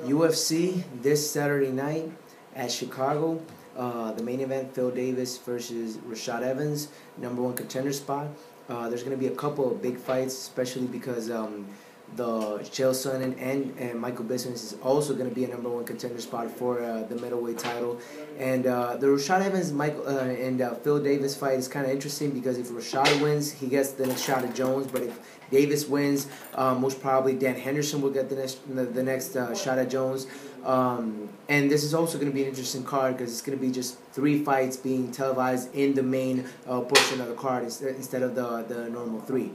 UFC this Saturday night at Chicago. The main event, Phil Davis versus Rashad Evans, #1 contender spot. There's going to be a couple of big fights, especially because the Chael Sonnen and Michael Bisping is also going to be a #1 contender spot for the middleweight title. And the Rashad Evans and Phil Davis fight is kind of interesting because if Rashad wins, he gets the next shot at Jones. But if Davis wins, most probably Dan Henderson will get the next shot at Jones. And this is also going to be an interesting card because it's going to be just 3 fights being televised in the main portion of the card instead of the normal 3.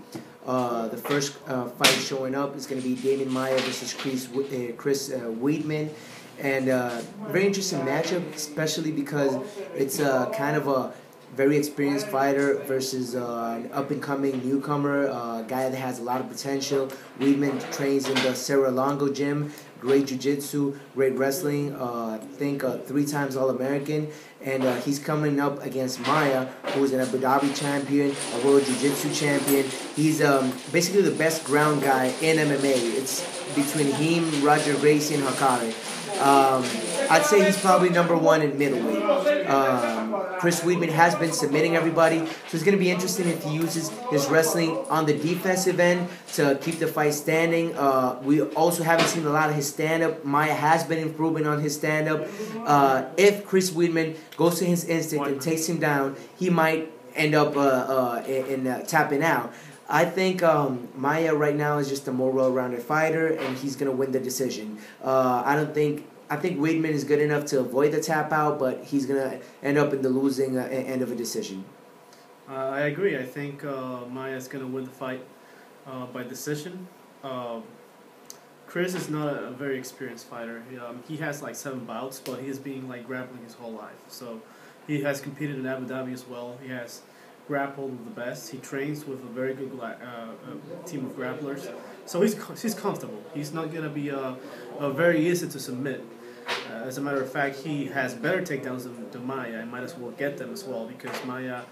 The first fight showing up is going to be Damian Maia versus Chris Weidman. And very interesting matchup, especially because it's kind of a very experienced fighter versus an up-and-coming newcomer, a guy that has a lot of potential. Weidman trains in the Serra-Longo gym, great jiu-jitsu, great wrestling, I think 3 times All-American. And he's coming up against Maia, who is an Abu Dhabi champion, a world jiu-jitsu champion. He's basically the best ground guy in MMA. It's between him, Roger Gracie, and Hakari. I'd say he's probably #1 in middleweight. Chris Weidman has been submitting everybody, so it's going to be interesting if he uses his wrestling on the defensive end to keep the fight standing. We also haven't seen a lot of his stand-up. Maia has been improving on his stand-up. If Chris Weidman goes to his instinct and takes him down, he might end up tapping out. I think Maia right now is just a more well-rounded fighter, and he's going to win the decision. I think Weidman is good enough to avoid the tap out, but he's going to end up in the losing end of a decision. I agree. I think Maia is going to win the fight by decision. Chris is not a very experienced fighter. He has like 7 bouts, but he's been like grappling his whole life. So he has competed in Abu Dhabi as well. He has grappled with the best. He trains with a very good team of grapplers. So he's comfortable. He's not going to be very easy to submit. As a matter of fact, he has better takedowns than Maia, and might as well get them as well because Maia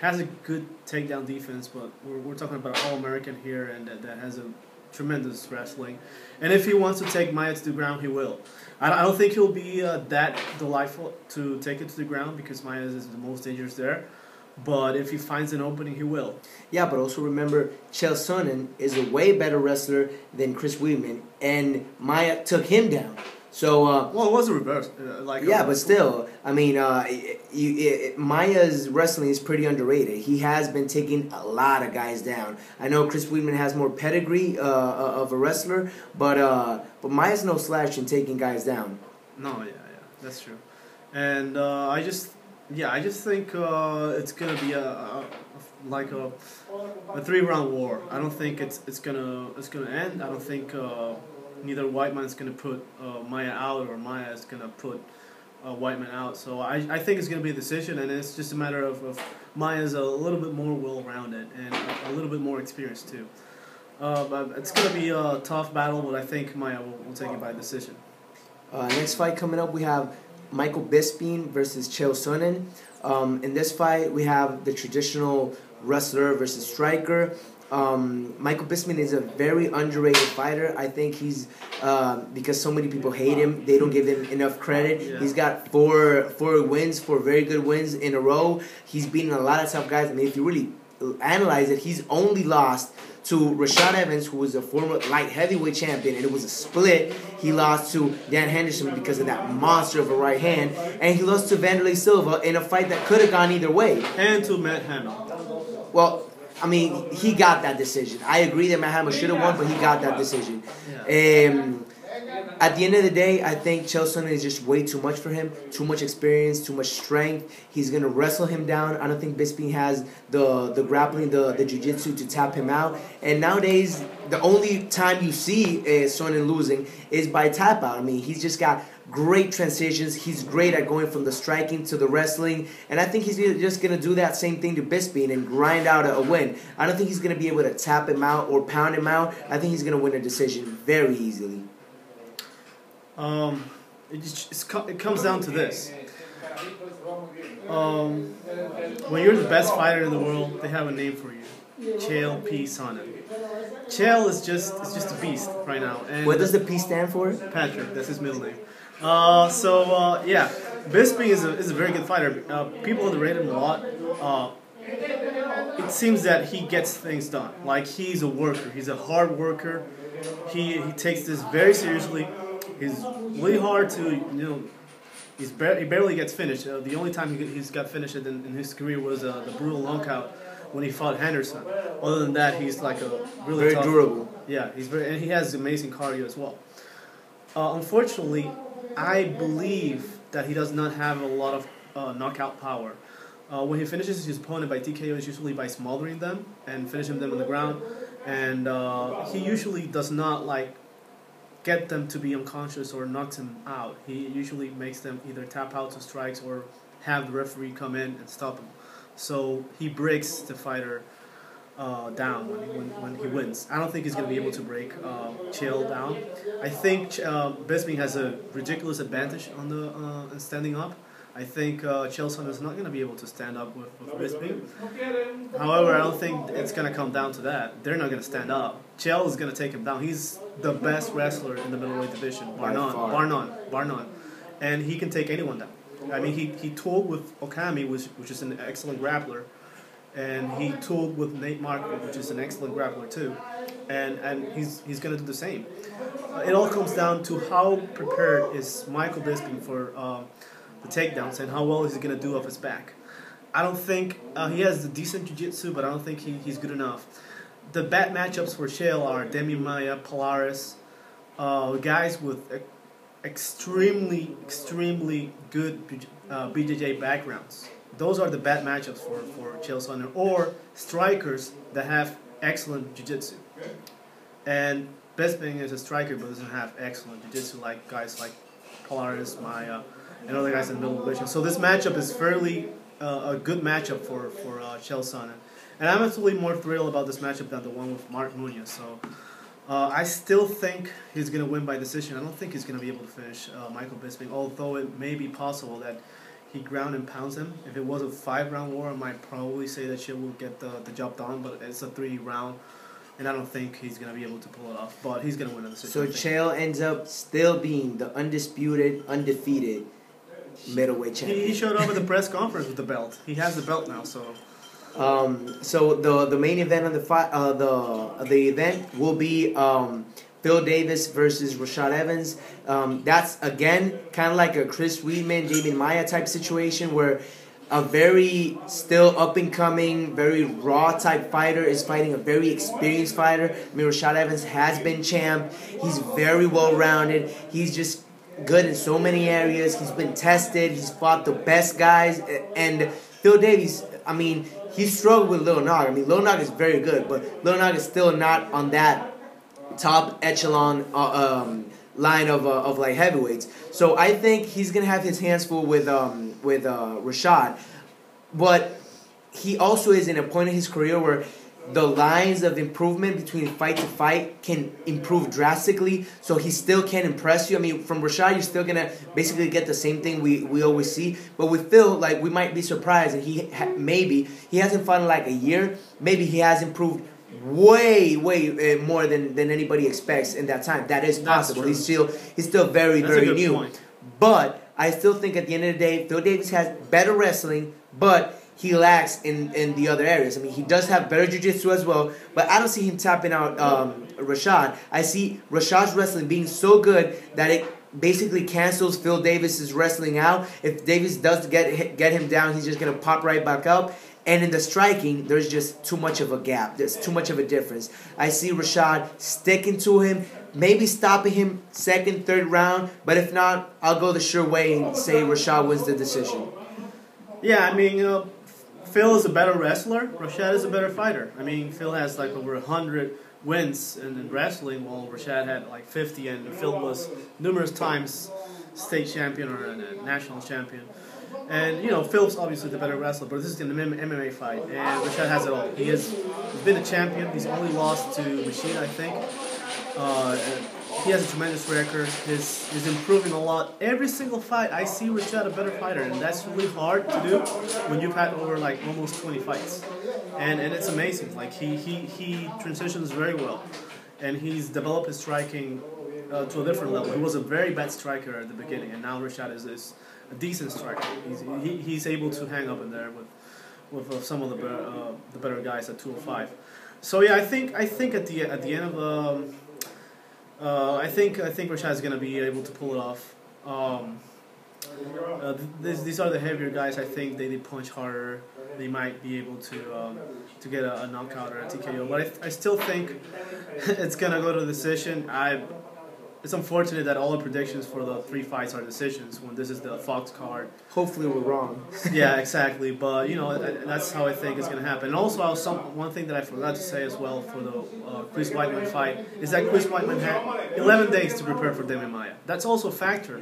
has a good takedown defense, but we're talking about an All-American here and that has a tremendous wrestling. And if he wants to take Maia to the ground, he will. I don't think he'll be that delightful to take it to the ground because Maia is the most dangerous there. But if he finds an opening, he will. Yeah, but also remember, Chael Sonnen is a way better wrestler than Chris Weidman, and Maia took him down. So well, it was a reverse. But still, I mean, Maia's wrestling is pretty underrated. He has been taking a lot of guys down. I know Chris Weidman has more pedigree of a wrestler, but Maia's no slouch in taking guys down. No, yeah, that's true. And I just think it's gonna be a 3-round war. I don't think it's gonna end. I don't think neither Weidman's gonna put Maia out or Maia is gonna put Weidman out. So I think it's gonna be a decision, and it's just a matter of Maia's a little bit more well-rounded and a little bit more experienced too. But it's gonna be a tough battle, but I think Maia will take it by decision. Next fight coming up, we have Michael Bisping versus Chael Sonnen. In this fight, we have the traditional wrestler versus striker. Michael Bisping is a very underrated fighter. I think he's because so many people hate him, they don't give him enough credit. Yeah. He's got four very good wins in a row. He's beaten a lot of tough guys. I mean, if you really analyze it, he's only lost to Rashad Evans, who was a former light heavyweight champion, and it was a split. He lost to Dan Henderson because of that monster of a right hand, and he lost to Vanderlei Silva in a fight that could have gone either way. And to Matt Hamill. Well, I mean, he got that decision. I agree that Matt Hamill should have won, but he got that decision. At the end of the day, I think Chael Sonnen is just way too much for him. Too much experience, too much strength. He's going to wrestle him down. I don't think Bisping has the grappling, the jiu-jitsu to tap him out. And nowadays, the only time you see Sonnen losing is by tap out. I mean, he's just got great transitions. He's great at going from the striking to the wrestling. And I think he's just going to do that same thing to Bisping and grind out a win. I don't think he's going to be able to tap him out or pound him out. I think he's going to win a decision very easily. It comes down to this. When you're the best fighter in the world, they have a name for you. Chael P. Sonnen. Chael is just a beast right now. And What does the P stand for? Patrick, that's his middle name. Yeah, Bisping is a very good fighter. People underrate him a lot. It seems that he gets things done. Like, he's a worker. He's a hard worker. He takes this very seriously. He's really hard to, he barely gets finished. The only time he's got finished in his career was the brutal knockout when he fought Henderson. Other than that, he's like a really Very tough, durable. Yeah, and he has amazing cardio as well. Unfortunately, I believe that he does not have a lot of knockout power. When he finishes his opponent by TKO, it's usually by smothering them and finishing them on the ground. And he usually does not get them to be unconscious or knock them out. He usually makes them either tap out to strikes or have the referee come in and stop him. So he breaks the fighter down when he wins. I don't think he's going to be able to break Chael down. I think Bisping has a ridiculous advantage on the standing up. I think Chael Sonnen is not going to be able to stand up with Bisping. However, I don't think it's going to come down to that. They're not going to stand up. Chael is going to take him down. He's the best wrestler in the middleweight division, bar none. And he can take anyone down. I mean, he tooled with Okami, which is an excellent grappler, and he tooled with Nate Marquardt, which is an excellent grappler too, and he's going to do the same. It all comes down to how prepared is Michael Bisping for the takedowns and how well is he going to do off his back. I don't think he has the decent jiu-jitsu, but I don't think he's good enough. The bad matchups for Chael are Demi Maia, Polaris, guys with extremely good BJJ backgrounds. Those are the bad matchups for Chael Sonnen, or strikers that have excellent jiu-jitsu. And Bisping is a striker but doesn't have excellent jiu-jitsu like guys like Polaris, Maia, and other guys in the middle division. So this matchup is fairly a good matchup for Chael Sonnen. And I'm absolutely more thrilled about this matchup than the one with Mark Munoz. So I still think he's going to win by decision. I don't think he's going to be able to finish Michael Bisping, although it may be possible that he ground and pounds him. If it was a 5-round war, I might probably say that Chael will get the job done, but it's a 3-round, and I don't think he's going to be able to pull it off. But he's going to win a decision. So Chael ends up still being the undefeated middleweight champion. He showed up at the press conference with the belt. He has the belt now, so... So the main event on the event will be Phil Davis versus Rashad Evans. That's again kind of like a Chris Weidman, David Maia type situation where a very still up and coming, very raw type fighter is fighting a very experienced fighter. I mean, Rashad Evans has been champ. He's very well rounded. He's just good in so many areas. He's been tested. He's fought the best guys. And Phil Davis, I mean, he struggled with Lil Nog. I mean, Lil Nog is very good, but Lil Nog is still not on that top echelon line of like heavyweights. So I think he's gonna have his hands full with Rashad, but he also is in a point in his career where the lines of improvement between fight to fight can improve drastically, so he still can impress you. I mean, from Rashad, you're still going to basically get the same thing we always see. But with Phil, like, we might be surprised, and maybe he hasn't fought in like a year. Maybe he has improved way more than anybody expects in that time. That is possible. He's still very new. Point. But I still think at the end of the day, Phil Davis has better wrestling, but he lacks in the other areas. I mean, he does have better jiu-jitsu as well, but I don't see him tapping out Rashad. I see Rashad's wrestling being so good that it basically cancels Phil Davis's wrestling out. If Davis does get him down, he's just going to pop right back up. And in the striking, there's just too much of a gap. There's too much of a difference. I see Rashad sticking to him, maybe stopping him second, third round, but if not, I'll go the sure way and say Rashad wins the decision. Yeah, I mean, Phil is a better wrestler. Rashad is a better fighter. I mean, Phil has like over 100 wins in wrestling, while Rashad had like 50, and Phil was numerous times state champion or a national champion. And, Phil's obviously the better wrestler, but this is an MMA fight, and Rashad has it all. He's been a champion. He's only lost to Machine, I think. he has a tremendous record. He's improving a lot. Every single fight, I see Rashad a better fighter, and that's really hard to do when you've had over like almost 20 fights. And it's amazing. Like he transitions very well, and he's developed his striking to a different level. He was a very bad striker at the beginning, and now Rashad is a decent striker. He's able to hang up in there with some of the better guys at 205. So yeah, I think at the end of I think Rashad is gonna be able to pull it off. These are the heavier guys. I think they punch harder. They might be able to get a knockout or a TKO, but I still think it's gonna go to decision. It's unfortunate that all the predictions for the 3 fights are decisions when this is the Fox card. Hopefully we're wrong. Yeah, exactly. But that's how I think it's gonna happen. And also, one thing that I forgot to say as well for the Chris Weidman fight is that Chris Weidman had 11 days to prepare for Demian Maia. That's also a factor,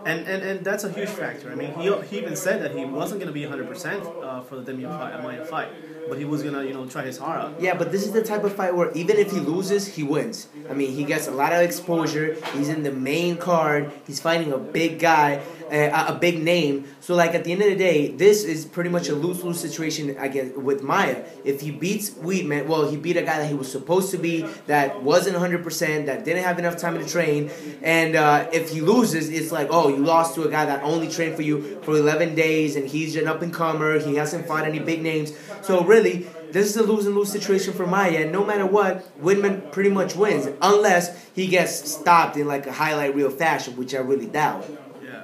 and that's a huge factor. I mean, he even said that he wasn't gonna be 100% for the Demian Maia fight, but he was gonna try his heart out. Yeah, but this is the type of fight where even if he loses, he wins. I mean, he gets a lot of exposure. He's in the main card. He's fighting a big guy, a big name. So, like, at the end of the day, this is pretty much a lose-lose situation, I guess, with Maia. If he beats Weidman, well, he beat a guy that he was supposed to be, that wasn't 100%, that didn't have enough time to train. And if he loses, it's like, oh, you lost to a guy that only trained for you for 11 days, and he's an up-and-comer. He hasn't fought any big names. So, really, this is a lose-and-lose situation for Maia, and no matter what, Weidman pretty much wins, unless he gets stopped in like a highlight reel fashion, which I really doubt. Yeah.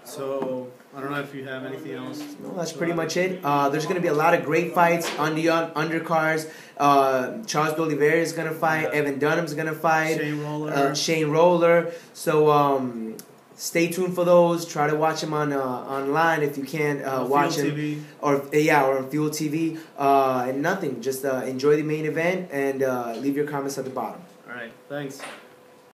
So, I don't know if you have anything else. No, that's pretty much it. There's going to be a lot of great fights on the undercards. Charles D'Oliveira is going to fight. Evan Dunham's going to fight. Shane Roller. So, stay tuned for those. Try to watch them on online if you can't watch them, TV. or on Fuel TV. And nothing. Just enjoy the main event and leave your comments at the bottom. All right. Thanks.